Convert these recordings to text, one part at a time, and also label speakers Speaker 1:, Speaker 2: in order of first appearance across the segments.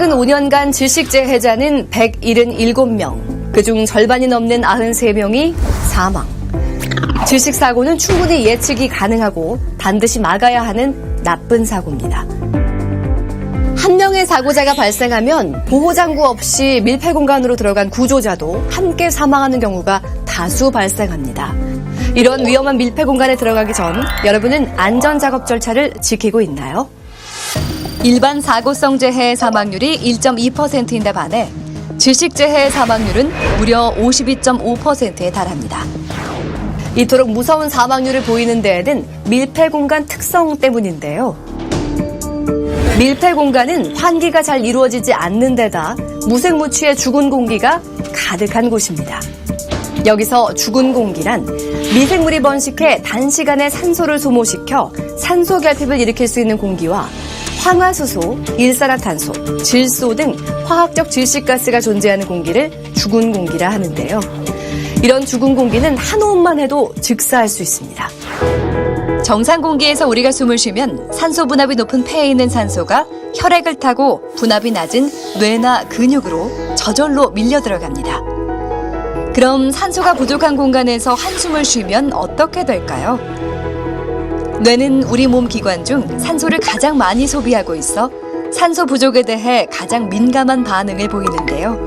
Speaker 1: 최근 5년간 질식재해자는 177명, 그중 절반이 넘는 93명이 사망. 질식사고는 충분히 예측이 가능하고 반드시 막아야 하는 나쁜 사고입니다. 한 명의 사고자가 발생하면 보호장구 없이 밀폐 공간으로 들어간 구조자도 함께 사망하는 경우가 다수 발생합니다. 이런 위험한 밀폐 공간에 들어가기 전 여러분은 안전작업 절차를 지키고 있나요? 일반 사고성 재해 사망률이 1.2%인데 반해 질식재해 사망률은 무려 52.5%에 달합니다. 이토록 무서운 사망률을 보이는 데에는 밀폐 공간 특성 때문인데요. 밀폐 공간은 환기가 잘 이루어지지 않는 데다 무색무취의 죽은 공기가 가득한 곳입니다. 여기서 죽은 공기란 미생물이 번식해 단시간에 산소를 소모시켜 산소 결핍을 일으킬 수 있는 공기와 황화수소, 일산화탄소, 질소 등 화학적 질식가스가 존재하는 공기를 죽은 공기라 하는데요. 이런 죽은 공기는 한 호흡만 해도 즉사할 수 있습니다. 정상 공기에서 우리가 숨을 쉬면 산소 분압이 높은 폐에 있는 산소가 혈액을 타고 분압이 낮은 뇌나 근육으로 저절로 밀려 들어갑니다. 그럼 산소가 부족한 공간에서 한숨을 쉬면 어떻게 될까요? 뇌는 우리 몸 기관 중 산소를 가장 많이 소비하고 있어 산소 부족에 대해 가장 민감한 반응을 보이는데요.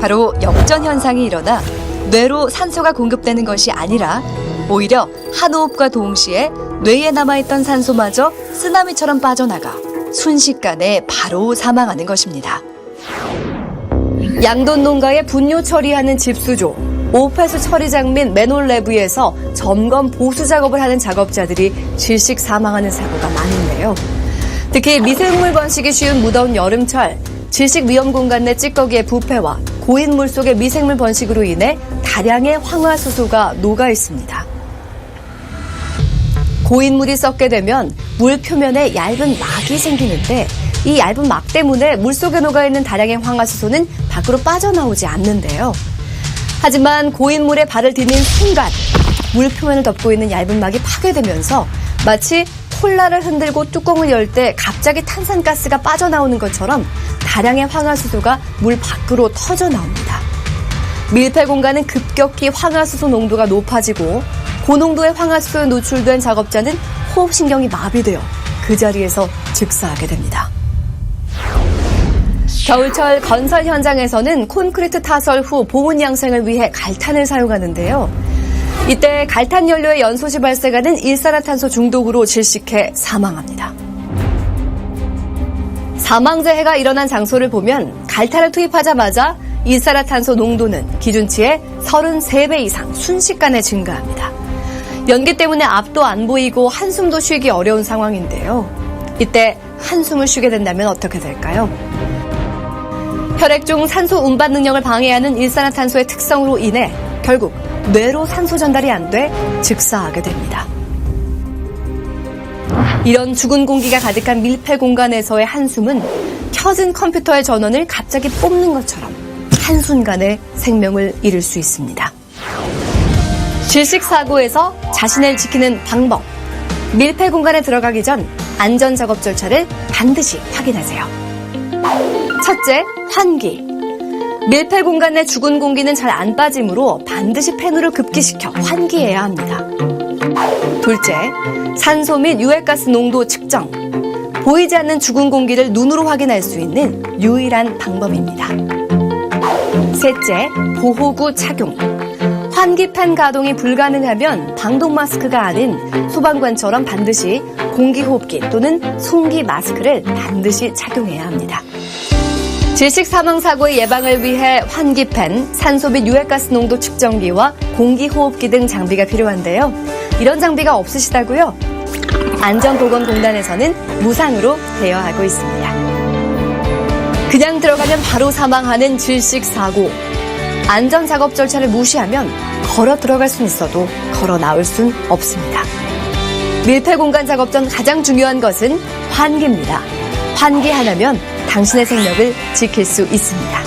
Speaker 1: 바로 역전 현상이 일어나 뇌로 산소가 공급되는 것이 아니라 오히려 한 호흡과 동시에 뇌에 남아있던 산소마저 쓰나미처럼 빠져나가 순식간에 바로 사망하는 것입니다. 양돈 농가에 분뇨 처리하는 집수조, 오폐수 처리 장민 맨홀레브에서 점검 보수 작업을 하는 작업자들이 질식 사망하는 사고가 많은데요. 특히 미생물 번식이 쉬운 무더운 여름철, 질식 위험 공간 내 찌꺼기의 부패와 고인 물 속의 미생물 번식으로 인해 다량의 황화수소가 녹아 있습니다. 고인 물이 썩게 되면 물 표면에 얇은 막이 생기는데 이 얇은 막 때문에 물 속에 녹아있는 다량의 황화수소는 밖으로 빠져나오지 않는데요. 하지만 고인 물에 발을 디딘 순간 물 표면을 덮고 있는 얇은 막이 파괴되면서 마치 콜라를 흔들고 뚜껑을 열 때 갑자기 탄산가스가 빠져나오는 것처럼 다량의 황화수소가 물 밖으로 터져 나옵니다. 밀폐 공간은 급격히 황화수소 농도가 높아지고 고농도의 황화수소에 노출된 작업자는 호흡신경이 마비되어 그 자리에서 즉사하게 됩니다. 겨울철 건설 현장에서는 콘크리트 타설 후 보온 양생을 위해 갈탄을 사용하는데요. 이때 갈탄 연료의 연소시 발생하는 일산화탄소 중독으로 질식해 사망합니다. 사망재해가 일어난 장소를 보면 갈탄을 투입하자마자 일산화탄소 농도는 기준치의 33배 이상 순식간에 증가합니다. 연기 때문에 앞도 안 보이고 한숨도 쉬기 어려운 상황인데요. 이때 한숨을 쉬게 된다면 어떻게 될까요? 혈액 중 산소 운반 능력을 방해하는 일산화탄소의 특성으로 인해 결국 뇌로 산소 전달이 안 돼 즉사하게 됩니다. 이런 죽은 공기가 가득한 밀폐 공간에서의 한숨은 켜진 컴퓨터의 전원을 갑자기 뽑는 것처럼 한순간에 생명을 잃을 수 있습니다. 질식사고에서 자신을 지키는 방법. 밀폐 공간에 들어가기 전 안전작업 절차를 반드시 확인하세요. 첫째, 환기. 밀폐 공간 내 죽은 공기는 잘 안 빠지므로 반드시 팬으로 급기시켜 환기해야 합니다. 둘째, 산소 및 유해가스 농도 측정. 보이지 않는 죽은 공기를 눈으로 확인할 수 있는 유일한 방법입니다. 셋째, 보호구 착용. 환기팬 가동이 불가능하면 방독 마스크가 아닌 소방관처럼 반드시 공기호흡기 또는 송기 마스크를 반드시 착용해야 합니다. 질식 사망 사고의 예방을 위해 환기팬, 산소 및 유해가스 농도 측정기와 공기호흡기 등 장비가 필요한데요. 이런 장비가 없으시다고요? 안전보건공단에서는 무상으로 대여하고 있습니다. 그냥 들어가면 바로 사망하는 질식 사고. 안전작업 절차를 무시하면 걸어 들어갈 수는 있어도 걸어 나올 순 없습니다. 밀폐 공간 작업 전 가장 중요한 것은 환기입니다. 환기 하나면 당신의 생명을 지킬 수 있습니다.